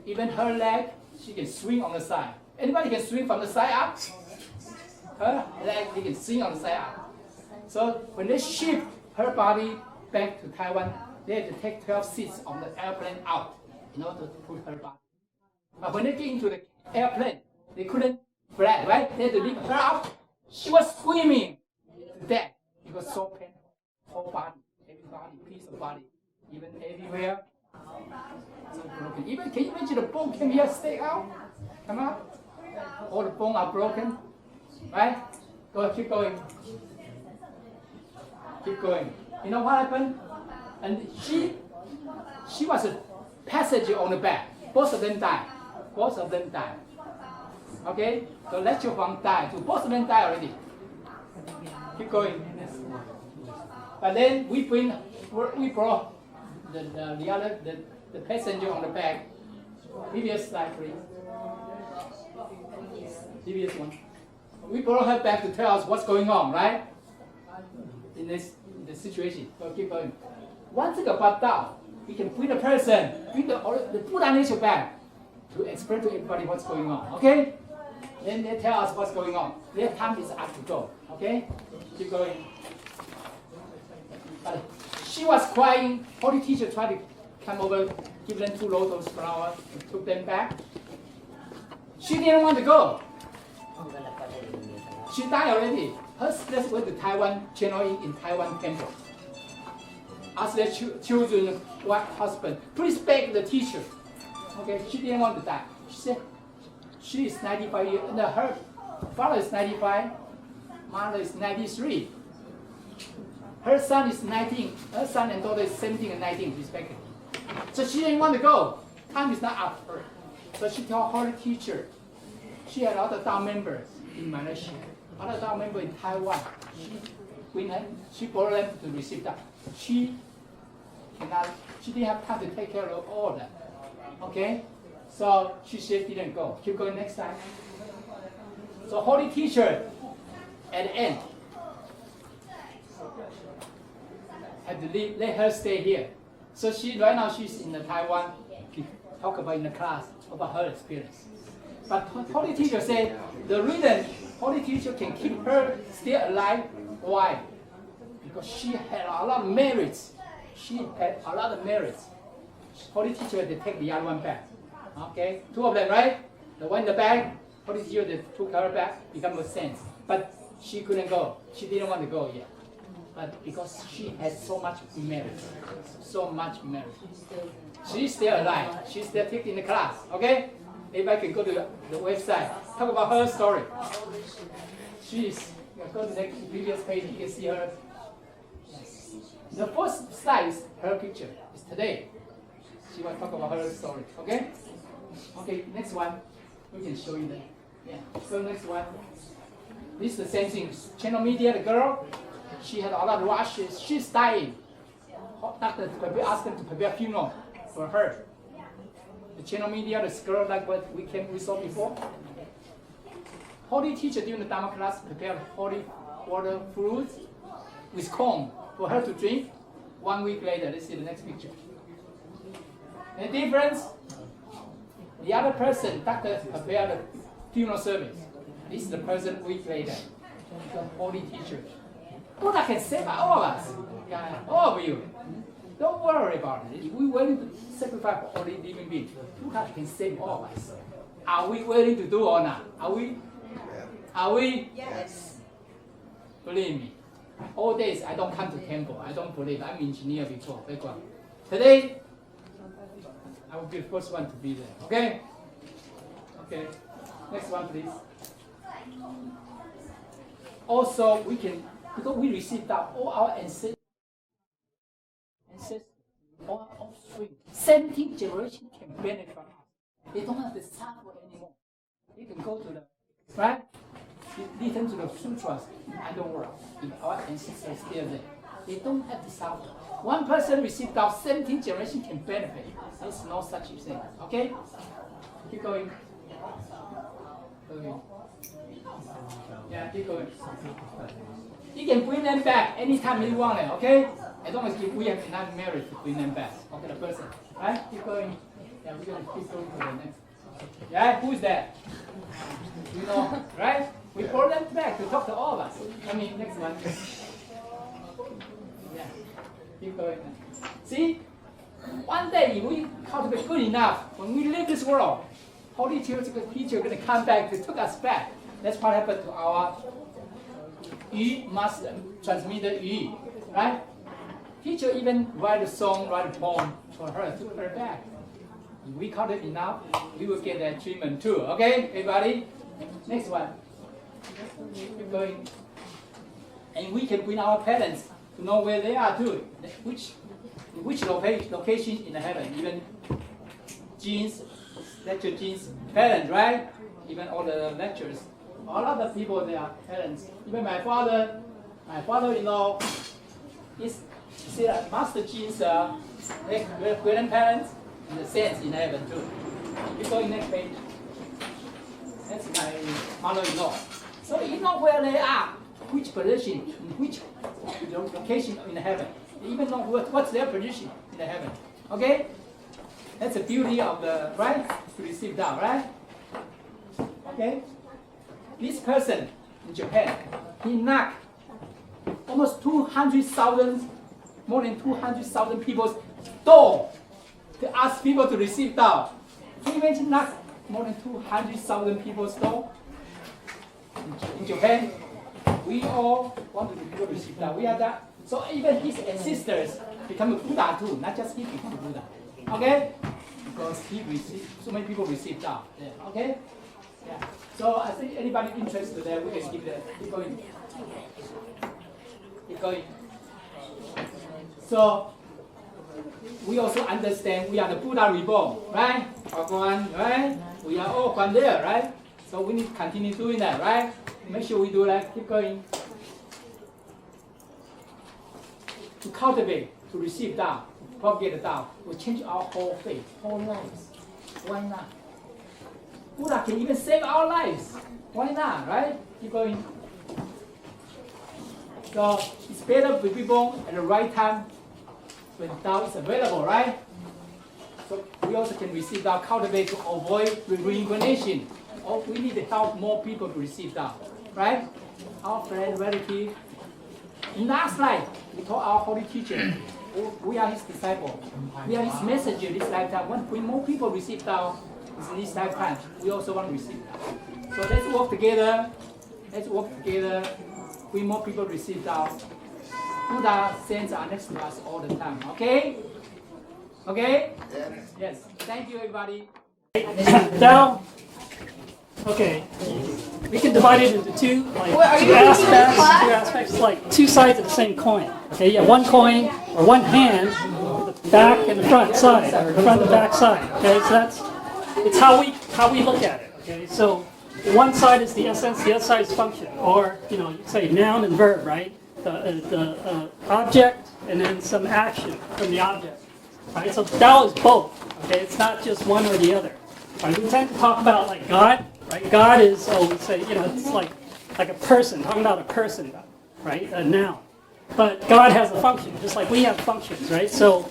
Even her leg, she can swing on the side. Anybody can swing from the side up? Her leg, they can swing on the side up. So when they ship her body back to Taiwan, they had to take 12 seats on the airplane out in order to put her body. But when they get into the airplane, they couldn't fly, right? They had to lift her up. She was screaming to death. It was so painful. Whole body, every body, piece of body, even everywhere. So broken. Even can you imagine the bone came here, stay out? Come on. All the bones are broken. Right? Go, keep going. Keep going. You know what happened? And she was a passenger on the back. Both of them died. Both of them died. Okay? So let your Huang died too. Both of them died already. Keep going. But then we brought the passenger on the back. Previous slide, please. Previous one. We brought her back to tell us what's going on, right? In this situation. So keep going. One thing about Dao, we can bring the person, bring the Buddha nature back to explain to everybody what's going on. Okay? Then they tell us what's going on. Their time is up to go. Okay? Keep going. She was crying. Holy teacher tried to come over, give them 2 lotus flowers, and took them back. She didn't want to go. She died already. Her sister went to Taiwan, channeling in Taiwan temple. Asked their children, husband, please beg the teacher. Okay, she didn't want to die. She said, she is 95 years old. Her father is 95, mother is 93. Her son is 19. Her son and daughter is 17 and 19, respectively. So she didn't want to go. Time is not up for her. So she told her teacher. She had other Dao members in Malaysia, other Dao members in Taiwan. She brought them to receive Dao. She didn't have time to take care of all of them. Okay? So she just didn't go. Keep going next time. So holy teacher, at the end, had to let her stay here. So right now she's in Taiwan. She talk about in the class about her experience. But holy teacher said the reason holy teacher can keep her still alive, why? Because she had a lot of merits. She had a lot of merits. Holy teacher had to take the other one back. Okay, 2 of them, right? The one in the back, holy teacher that took her back, become a saint. But she couldn't go. She didn't want to go yet. But because she has so much merit, she's still alive. She's still taking the class. Okay, everybody can go to the website. Talk about her story. Go to the next previous page. You can see her. The first slide is her picture. It's today. She will talk about her story. Okay. Okay. Next one. We can show you that. Yeah. So next one. This is the same thing. Channel media. The girl. She had a lot of rashes. She's dying. Doctor asked them to prepare funeral for her. The channel media, the girl like what we saw before. Holy teacher during the Dharma class prepared holy water fruits with corn for her to drink. 1 week later, let's see the next picture. The difference, the other person, doctor prepared the funeral service. This is the person a week later. The holy teacher. Buddha can save all of us, all of you. Don't worry about it. If we're willing to sacrifice for all the living beings, Buddha can save all of us. Are we willing to do or not? Are we? Are we? Yes. Believe me. All days I don't come to temple. I don't believe. I'm engineer before. Background. Today, I will be the first one to be there. Okay? Okay. Next one, please. Also, we can, because we received that all our ancestors, all our offspring, 17 generations can benefit from us. They don't have to suffer anymore. They can go to the, right? Listen to the sutras in underworld, in our ancestors still there. They don't have to suffer. One person received Dao, 17 generations can benefit. There's no such thing. Okay? Keep going. Okay. Yeah, keep going. You can bring them back anytime you want it, okay? As long as we have enough merit to bring them back. Okay, the person. Right? Keep going. Yeah, we're going to keep going to the next. Yeah, who is that? You know, right? We brought them back to talk to all of us. I mean, next one. Yeah, keep going. See, one day we cultivate good enough. When we leave this world, Holy Teacher are going to come back to take us back. That's what happened to our Yu master, transmitter Yu, right? Teacher even write a song, write a poem for her, took her back. If we cultivate enough, we will get that treatment too. Okay, everybody? Next one. Keep going. And we can bring our parents to know where they are too. Which location in the heaven. Even genes, lecture genes, parents, right? Even all the lectures. All of the people, they are parents. Even my father-in-law is still master genes, grandparents, in the sense in heaven too. You go in next page. That's my mother-in-law. So you know where they are, which position, in which location in heaven. They even know what's their position in the heaven. Okay? That's the beauty of the right to receive Dao, right? Okay? This person in Japan, he knocked almost 200,000, more than 200,000 people's door to ask people to receive Dao. Can you imagine knock more than 200,000 people's door? In Japan, we all want to receive Dao. We are that. So even his ancestors become a Buddha too, not just he become a Buddha. Okay? Because he received, so many people receive Dao. Yeah. Okay? Yeah. So I think anybody interested there, we can keep that. Keep going. Keep going. So we also understand we are the Buddha reborn, right? Right? We are all from there, right? So we need to continue doing that, right? Make sure we do that. Keep going. To cultivate, to receive Dao, to propagate the Dao, will change our whole faith, whole lives. Why not? Buddha can even save our lives. Why not, right? Keep going. So it's better to be born at the right time when Dao is available, right? So we also can receive Dao, cultivate to avoid reincarnation. Oh, we need to help more people to receive Dao, right? Our friend, relative. In last life, we told our holy teacher, we are his disciple. We are his messenger this lifetime. When more people receive Dao in this lifetime, we also want to receive Dao. So let's work together. Let's work together. We more people receive Dao. Buddha saints are next to us all the time. Okay? Okay? Yes. Thank you, everybody. Dao. Okay. We can divide it into two aspects, like two sides of the same coin. Okay, you have one coin or one hand, the back and the front side, or the front and back side. Okay, so it's how we look at it. Okay, so one side is the essence, the other side is function, or you say noun and verb, right? The object and then some action from the object. Right, so Dao is both. Okay, it's not just one or the other. Right, we tend to talk about like God. Right? God is, we say, it's like a person, talking about a person, right? A noun. But God has a function, just like we have functions, right? So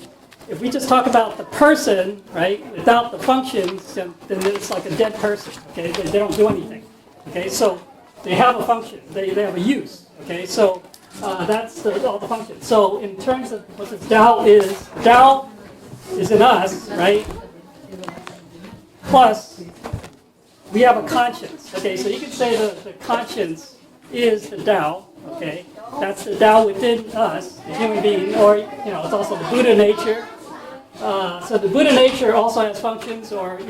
if we just talk about the person, right, without the functions, then it's like a dead person, okay? They don't do anything, okay? So they have a function, they have a use, okay? So that's all the functions. So in terms of what this Dao is in us, right? Plus, we have a conscience. Okay, so you could say the conscience is the Dao. Okay, that's the Dao within us, the human being, or it's also the Buddha nature. So the Buddha nature also has functions, or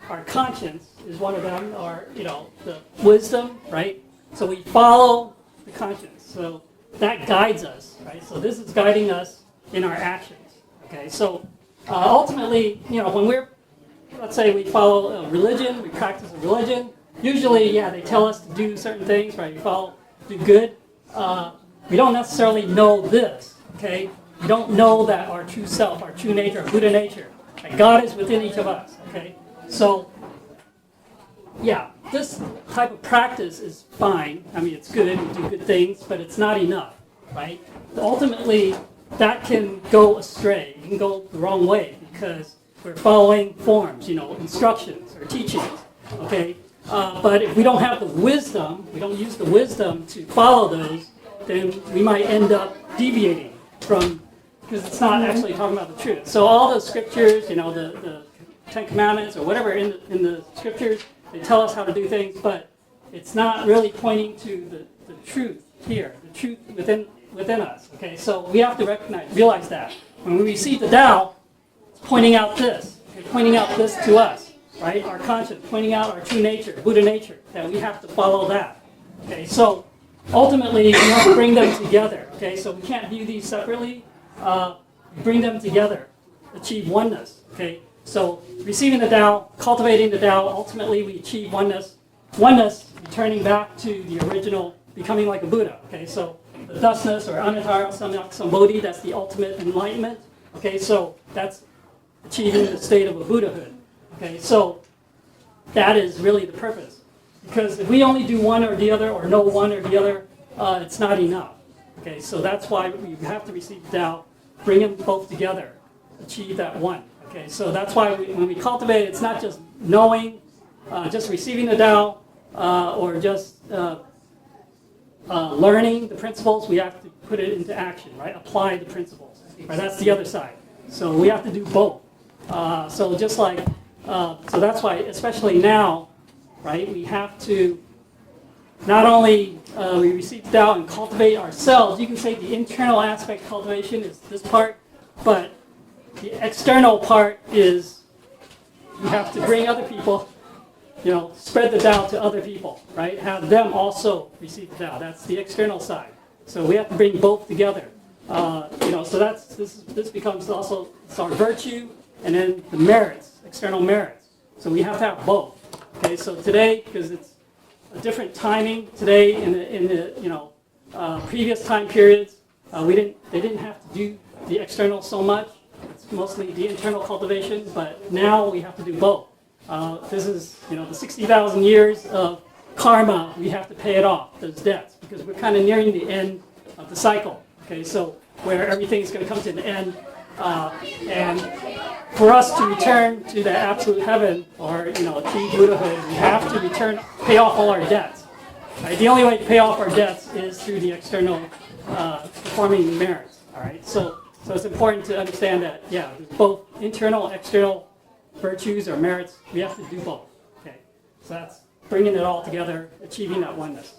our conscience is one of them, or the wisdom, right? So we follow the conscience. So that guides us, right? So this is guiding us in our actions. Okay, so ultimately, when we're let's say we follow a religion, we practice a religion. Usually, yeah, they tell us to do certain things, right? Do good. We don't necessarily know this, okay? We don't know that our true self, our true nature, our Buddha nature, that God is within each of us, okay? So, yeah, this type of practice is fine. I mean, it's good, we do good things, but it's not enough, right? Ultimately, that can go astray. It can go the wrong way because we're following forms, instructions or teachings, okay? But if we don't have the wisdom, we don't use the wisdom to follow those, then we might end up deviating from, because it's not actually talking about the truth. So all the scriptures, the Ten Commandments or whatever in the scriptures, they tell us how to do things, but it's not really pointing to the truth here, the truth within us. Okay, so we have to realize that. When we receive the Tao, it's pointing out this, pointing out this to us, right? Our conscience, pointing out our true nature, Buddha nature, that we have to follow that. Okay, so ultimately we have to bring them together. Okay, so we can't view these separately. Bring them together, achieve oneness. Okay, so receiving the Tao, cultivating the Tao, ultimately we achieve oneness. Oneness, returning back to the original, becoming like a Buddha. Okay, so the thusness or Untitled Sambodhi, that's the ultimate enlightenment. Okay, so that's achieving the state of a Buddhahood. Okay, so that is really the purpose. Because if we only do one or the other, or know one or the other, it's not enough. Okay, so that's why we have to receive Tao, bring them both together, achieve that one. Okay, so that's why when we cultivate, it's not just knowing, just receiving the Tao, or just learning the principles. We have to put it into action, right? Apply the principles. Right? That's the other side. So we have to do both. So just like, so that's why, especially now, right? We have to not only we receive the Tao and cultivate ourselves. You can say the internal aspect of cultivation is this part, but the external part is you have to bring other people, spread the Tao to other people, right? Have them also receive the Tao. That's the external side. So we have to bring both together. So this becomes also our virtue and then the merits, external merits. So we have to have both. Okay, so today, because it's a different timing today in the previous time periods, they didn't have to do the external so much. It's mostly the internal cultivation, but now we have to do both. This is the 60,000 years of karma. We have to pay it off, those debts, because we're kind of nearing the end of the cycle. Okay, so where everything's going to come to an end, and for us to return to the absolute heaven or achieve Buddhahood, we have to pay off all our debts. Right? The only way to pay off our debts is through the external performing merits. All right, so it's important to understand that there's both internal, external virtues or merits. We have to do both. Okay, so that's bringing it all together, achieving that oneness.